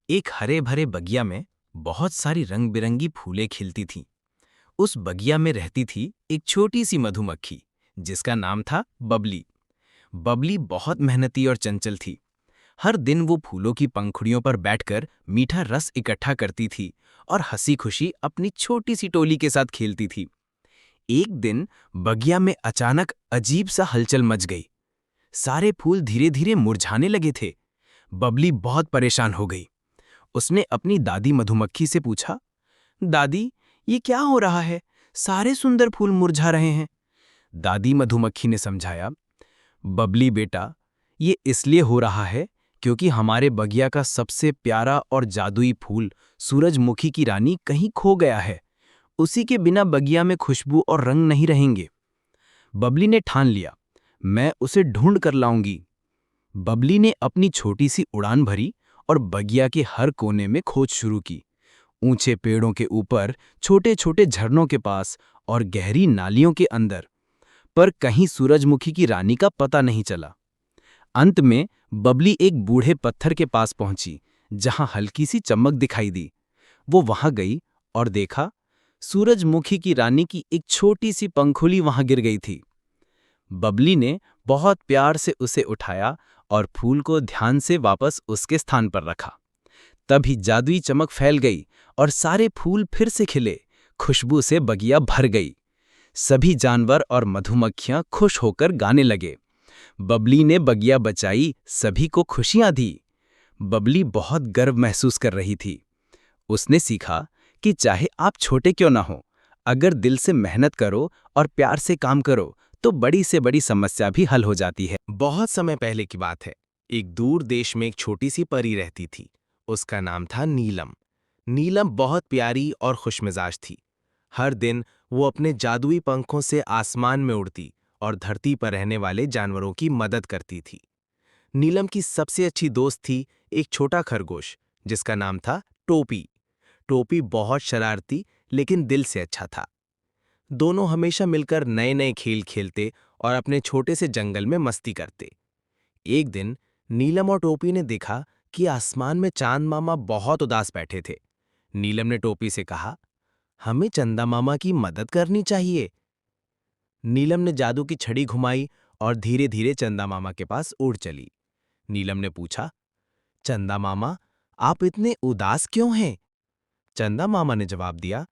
एक हरे भरे बगिया में बहुत सारी रंग बिरंगी फूलें खिलती थीं। उस बगिया में रहती थी एक छोटी सी मधुमक्खी जिसका नाम था बबली। बबली बहुत मेहनती और चंचल थी। हर दिन वो फूलों की पंखुड़ियों पर बैठकर मीठा रस इकट्ठा करती थी और हंसी खुशी अपनी छोटी सी टोली के साथ खेलती थी। एक दिन बगिया में अचानक अजीब सा हलचल मच गई। सारे फूल धीरे धीरे मुरझाने लगे थे। बबली बहुत परेशान हो गई। उसने अपनी दादी मधुमक्खी से पूछा, दादी, ये क्या हो रहा है? सारे सुंदर फूल मुरझा रहे हैं। दादी मधुमक्खी ने समझाया, बबली बेटा, ये इसलिए हो रहा है क्योंकि हमारे बगिया का सबसे प्यारा और जादुई फूल सूरजमुखी की रानी कहीं खो गया है। उसी के बिना बगिया में खुशबू और रंग नहीं रहेंगे। बबली ने ठान लिया, मैं उसे ढूंढ कर लाऊंगी। बबली ने अपनी छोटी सी उड़ान भरी और बगिया के हर कोने में खोज शुरू की। ऊंचे पेड़ों के ऊपर, छोटे छोटे झरनों के पास और गहरी नालियों के अंदर, पर कहीं सूरजमुखी की रानी का पता नहीं चला। अंत में बबली एक बूढ़े पत्थर के पास पहुंची जहां हल्की सी चमक दिखाई दी। वो वहां गई और देखा, सूरजमुखी की रानी की एक छोटी सी पंखुली वहां गिर गई थी। बबली ने बहुत प्यार से उसे उठाया और फूल को ध्यान से वापस उसके स्थान पर रखा। तभी जादुई चमक फैल गई और सारे फूल फिर से खिले। खुशबू से बगिया भर गई। सभी जानवर और मधुमक्खियां खुश होकर गाने लगे। बबली ने बगिया बचाई, सभी को खुशियां दी। बबली बहुत गर्व महसूस कर रही थी। उसने सीखा कि चाहे आप छोटे क्यों ना हो, अगर दिल से मेहनत करो और प्यार से काम करो तो बड़ी से बड़ी समस्या भी हल हो जाती है। बहुत समय पहले की बात है। एक दूर देश में एक छोटी सी परी रहती थी। उसका नाम था नीलम। नीलम बहुत प्यारी और खुशमिजाज थी। हर दिन वो अपने जादुई पंखों से आसमान में उड़ती और धरती पर रहने वाले जानवरों की मदद करती थी। नीलम की सबसे अच्छी दोस्त थी एक छोटा खरगोश जिसका नाम था टोपी। टोपी बहुत शरारती लेकिन दिल से अच्छा था। दोनों हमेशा मिलकर नए नए खेल खेलते और अपने छोटे से जंगल में मस्ती करते। एक दिन नीलम और टोपी ने देखा कि आसमान में चांद मामा बहुत उदास बैठे थे। नीलम ने टोपी से कहा, हमें चंदा मामा की मदद करनी चाहिए। नीलम ने जादू की छड़ी घुमाई और धीरे धीरे चंदा मामा के पास उड़ चली। नीलम ने पूछा, चंदा मामा, आप इतने उदास क्यों हैं? चंदा मामा ने जवाब दिया,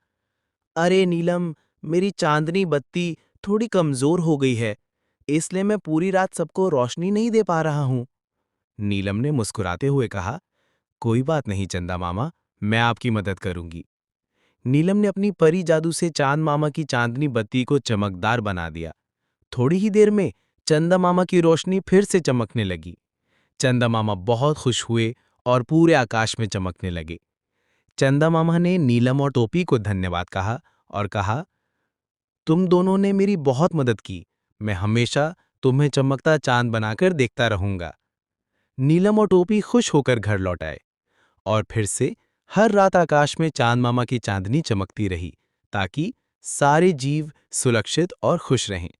अरे नीलम, मेरी चांदनी बत्ती थोड़ी कमजोर हो गई है, इसलिए मैं पूरी रात सबको रोशनी नहीं दे पा रहा हूं। नीलम ने मुस्कुराते हुए कहा, कोई बात नहीं चंदा मामा, मैं आपकी मदद करूंगी। नीलम ने अपनी परी जादू से चांद मामा की चांदनी बत्ती को चमकदार बना दिया। थोड़ी ही देर में चंदा मामा की रोशनी फिर से चमकने लगी। चंदा मामा बहुत खुश हुए और पूरे आकाश में चमकने लगे। चंदा मामा ने नीलम और टोपी को धन्यवाद कहा और कहा, तुम दोनों ने मेरी बहुत मदद की। मैं हमेशा तुम्हें चमकता चांद बनाकर देखता रहूंगा। नीलम और टोपी खुश होकर घर लौट आए और फिर से हर रात आकाश में चांद मामा की चांदनी चमकती रही ताकि सारे जीव सुरक्षित और खुश रहें।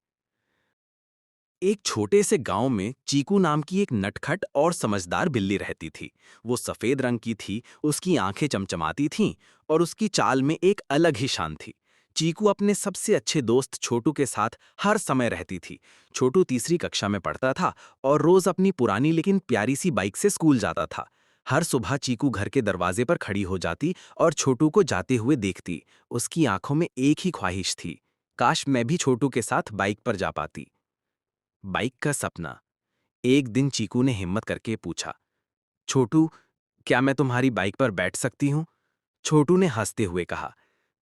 एक छोटे से गांव में चीकू नाम की एक नटखट और समझदार बिल्ली रहती थी। वो सफेद रंग की थी, उसकी आंखें चमचमाती थीं और उसकी चाल में एक अलग ही शान थी। चीकू अपने सबसे अच्छे दोस्त छोटू के साथ हर समय रहती थी। छोटू तीसरी कक्षा में पढ़ता था और रोज अपनी पुरानी लेकिन प्यारी सी बाइक से स्कूल जाता था। हर सुबह चीकू घर के दरवाजे पर खड़ी हो जाती और छोटू को जाते हुए देखती। उसकी आंखों में एक ही ख्वाहिश थी, काश मैं भी छोटू के साथ बाइक पर जा पाती। बाइक का सपना। एक दिन चीकू ने हिम्मत करके पूछा, छोटू, क्या मैं तुम्हारी बाइक पर बैठ सकती हूं? छोटू ने हंसते हुए कहा,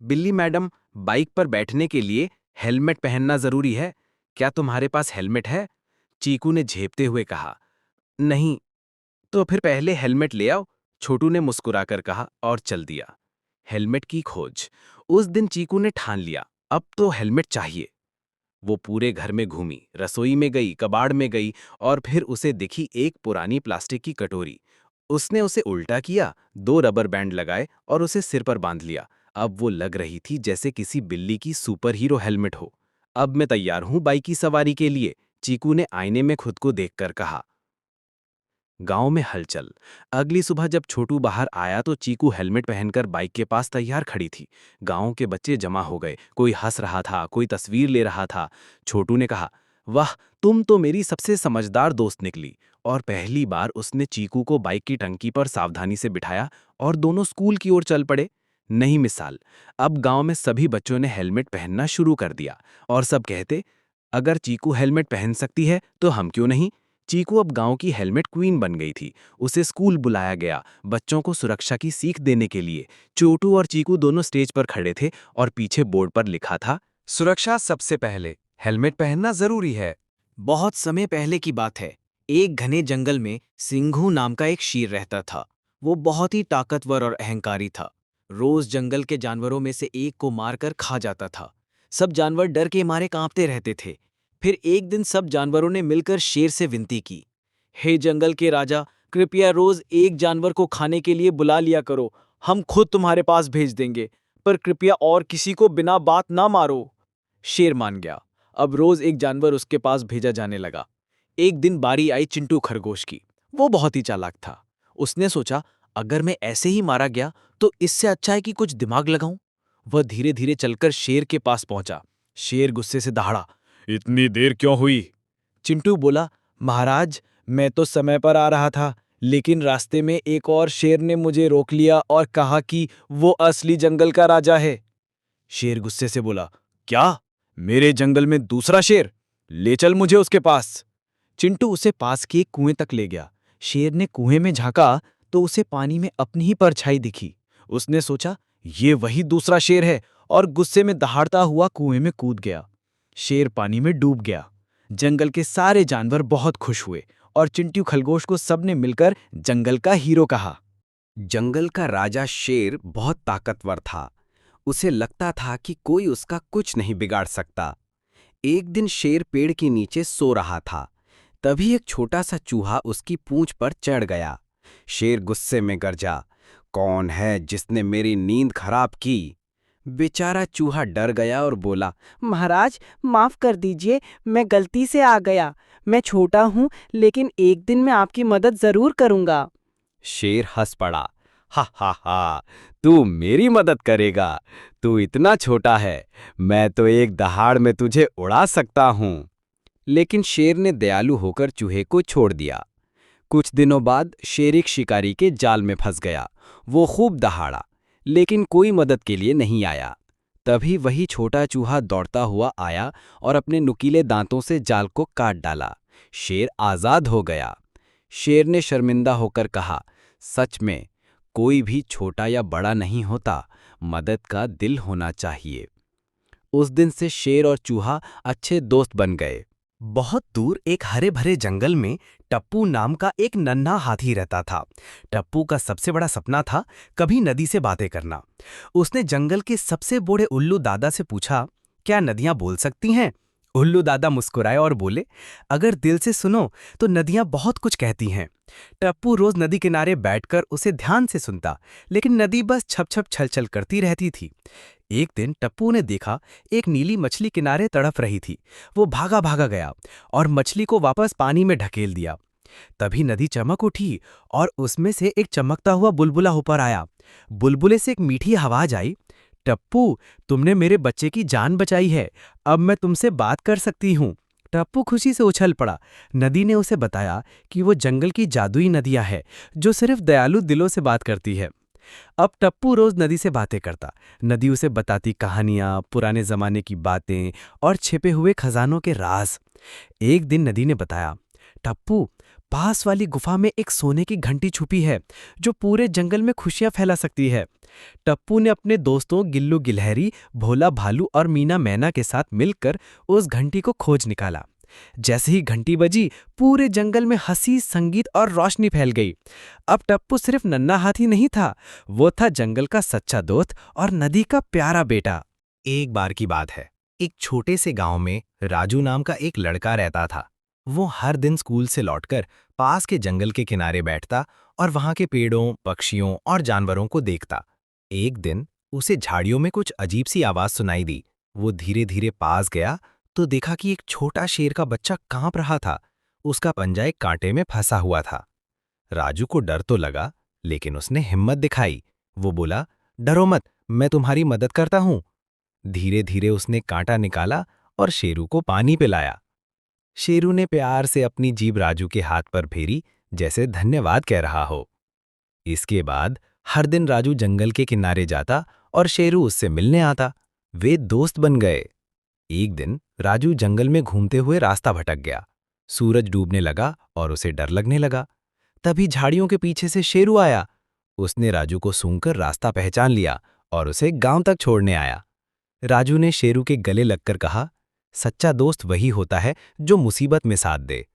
बिल्ली मैडम, बाइक पर बैठने के लिए हेलमेट पहनना जरूरी है। क्या तुम्हारे पास हेलमेट है? चीकू ने झेपते हुए कहा, नहीं। तो फिर पहले हेलमेट ले आओ, छोटू ने मुस्कुराकर कहा और चल दिया। हेलमेट की खोज। उस दिन चीकू ने ठान लिया, अब तो हेलमेट चाहिए। वो पूरे घर में घूमी, रसोई में गई, कबाड़ में गई और फिर उसे दिखी एक पुरानी प्लास्टिक की कटोरी। उसने उसे उल्टा किया, दो रबर बैंड लगाए और उसे सिर पर बांध लिया। अब वो लग रही थी जैसे किसी बिल्ली की सुपर हीरो हेलमेट हो। अब मैं तैयार हूं बाइक की सवारी के लिए, चीकू ने आईने में खुद को देखकर कहा। गांव में हलचल। अगली सुबह जब छोटू बाहर आया तो चीकू हेलमेट पहनकर बाइक के पास तैयार खड़ी थी। गांव के बच्चे जमा हो गए, कोई हंस रहा था, कोई तस्वीर ले रहा था। छोटू ने कहा, वाह, तुम तो मेरी सबसे समझदार दोस्त निकली। और पहली बार उसने चीकू को बाइक की टंकी पर सावधानी से बिठाया और दोनों स्कूल की ओर चल पड़े। नई मिसाल। अब गांव में सभी बच्चों ने हेलमेट पहनना शुरू कर दिया और सब कहते, अगर चीकू हेलमेट पहन सकती है तो हम क्यों नहीं। चीकू अब गांव की हेलमेट क्वीन बन गई थी। उसे स्कूल बुलाया गया, बच्चों को सुरक्षा की सीख देने के लिए। छोटू और चीकू दोनों स्टेज पर खड़े थे और पीछे बोर्ड पर लिखा था, सुरक्षा सबसे पहले, हेलमेट पहनना जरूरी है। बहुत समय पहले की बात है। एक घने जंगल में सिंघू नाम का एक शेर रहता था। वो बहुत ही ताकतवर और अहंकारी था। रोज जंगल के जानवरों में से एक को मारकर खा जाता था। सब जानवर डर के मारे कांपते रहते थे। फिर एक दिन सब जानवरों ने मिलकर शेर से विनती की, हे जंगल के राजा, कृपया रोज एक जानवर को खाने के लिए बुला लिया करो। हम खुद तुम्हारे पास भेज देंगे, पर कृपया और किसी को बिना बात ना मारो। शेर मान गया। अब रोज एक जानवर उसके पास भेजा जाने लगा। एक दिन बारी आई चिंटू खरगोश की। वो बहुत ही चालाक था। उसने सोचा, अगर मैं ऐसे ही मारा गया तो इससे अच्छा है कि कुछ दिमाग लगाऊं। वह धीरे धीरे चलकर शेर के पास पहुंचा। शेर गुस्से से दहाड़ा, इतनी देर क्यों हुई? चिंटू बोला, महाराज, मैं तो समय पर आ रहा था, लेकिन रास्ते में एक और शेर ने मुझे रोक लिया और कहा कि वो असली जंगल का राजा है। शेर गुस्से से बोला, क्या? मेरे जंगल में दूसरा शेर? ले चल मुझे उसके पास। चिंटू उसे पास के एक कुएं तक ले गया। शेर ने कुएं में झांका तो उसे पानी में अपनी ही परछाई दिखी। उसने सोचा, ये वही दूसरा शेर है, और गुस्से में दहाड़ता हुआ कुएं में कूद गया। शेर पानी में डूब गया। जंगल के सारे जानवर बहुत खुश हुए और चिंटू खरगोश को सबने मिलकर जंगल का हीरो कहा। जंगल का राजा शेर बहुत ताकतवर था। उसे लगता था कि कोई उसका कुछ नहीं बिगाड़ सकता। एक दिन शेर पेड़ के नीचे सो रहा था। तभी एक छोटा सा चूहा उसकी पूंछ पर चढ़ गया। शेर गुस्से में गरजा, कौन है जिसने मेरी नींद खराब की? बेचारा चूहा डर गया और बोला, महाराज, माफ कर दीजिए, मैं गलती से आ गया। मैं छोटा हूँ, लेकिन एक दिन मैं आपकी मदद जरूर करूंगा। शेर हंस पड़ा, हा हा हा, तू मेरी मदद करेगा? तू इतना छोटा है, मैं तो एक दहाड़ में तुझे उड़ा सकता हूँ। लेकिन शेर ने दयालु होकर चूहे को छोड़ दिया। कुछ दिनों बाद शेर एक शिकारी के जाल में फंस गया। वो खूब दहाड़ा, लेकिन कोई मदद के लिए नहीं आया। तभी वही छोटा चूहा दौड़ता हुआ आया और अपने नुकीले दांतों से जाल को काट डाला। शेर आजाद हो गया। शेर ने शर्मिंदा होकर कहा, सच में कोई भी छोटा या बड़ा नहीं होता, मदद का दिल होना चाहिए। उस दिन से शेर और चूहा अच्छे दोस्त बन गए। बहुत दूर एक हरे भरे जंगल में टप्पू नाम का एक नन्हा हाथी रहता था। टप्पू का सबसे बड़ा सपना था कभी नदी से बातें करना। उसने जंगल के सबसे बूढ़े उल्लू दादा से पूछा, क्या नदियां बोल सकती हैं? उल्लू दादा मुस्कुराए और बोले, अगर दिल से सुनो तो नदियां बहुत कुछ कहती हैं। टप्पू रोज नदी किनारे बैठकर उसे ध्यान से सुनता, लेकिन नदी बस छप छप छल छल करती रहती थी। एक दिन टप्पू ने देखा एक नीली मछली किनारे तड़फ रही थी। वो भागा भागा गया और मछली को वापस पानी में ढकेल दिया। तभी नदी चमक उठी और उसमें से एक चमकता हुआ बुलबुला ऊपर आया। बुलबुले से एक मीठी आवाज आई, टप्पू, तुमने मेरे बच्चे की जान बचाई है, अब मैं तुमसे बात कर सकती हूँ। टप्पू खुशी से उछल पड़ा। नदी ने उसे बताया कि वो जंगल की जादुई नदियाँ है जो सिर्फ दयालु दिलों से बात करती है। अब टप्पू रोज नदी से बातें करता। नदी उसे बताती कहानियां, पुराने जमाने की बातें और छिपे हुए खजानों के राज। एक दिन नदी ने बताया, टप्पू, पास वाली गुफा में एक सोने की घंटी छुपी है जो पूरे जंगल में खुशियां फैला सकती है। टप्पू ने अपने दोस्तों गिल्लू गिलहरी, भोला भालू और मीना मैना के साथ मिलकर उस घंटी को खोज निकाला। जैसे ही घंटी बजी, पूरे जंगल में हंसी, संगीत और रोशनी फैल गई। अब टप्पू सिर्फ नन्हा हाथी नहीं था, वो था जंगल का सच्चा दोस्त और नदी का प्यारा बेटा। एक बार की बात है, एक छोटे से गांव में राजू नाम का एक लड़का रहता था। वो हर दिन स्कूल से लौटकर पास के जंगल के किनारे बैठता और वहां के पेड़ों, पक्षियों और जानवरों को देखता। एक दिन उसे झाड़ियों में कुछ अजीब सी आवाज सुनाई दी। वो धीरे धीरे पास गया तो देखा कि एक छोटा शेर का बच्चा कांप रहा था। उसका पंजा एक कांटे में फंसा हुआ था। राजू को डर तो लगा, लेकिन उसने हिम्मत दिखाई। वो बोला, डरो मत, मैं तुम्हारी मदद करता हूं। धीरे धीरे उसने कांटा निकाला और शेरू को पानी पिलाया। शेरू ने प्यार से अपनी जीभ राजू के हाथ पर फेरी, जैसे धन्यवाद कह रहा हो। इसके बाद हर दिन राजू जंगल के किनारे जाता और शेरू उससे मिलने आता। वे दोस्त बन गए। एक दिन राजू जंगल में घूमते हुए रास्ता भटक गया। सूरज डूबने लगा और उसे डर लगने लगा। तभी झाड़ियों के पीछे से शेरू आया। उसने राजू को सूंघकर रास्ता पहचान लिया और उसे गांव तक छोड़ने आया। राजू ने शेरू के गले लगकर कहा, सच्चा दोस्त वही होता है जो मुसीबत में साथ दे।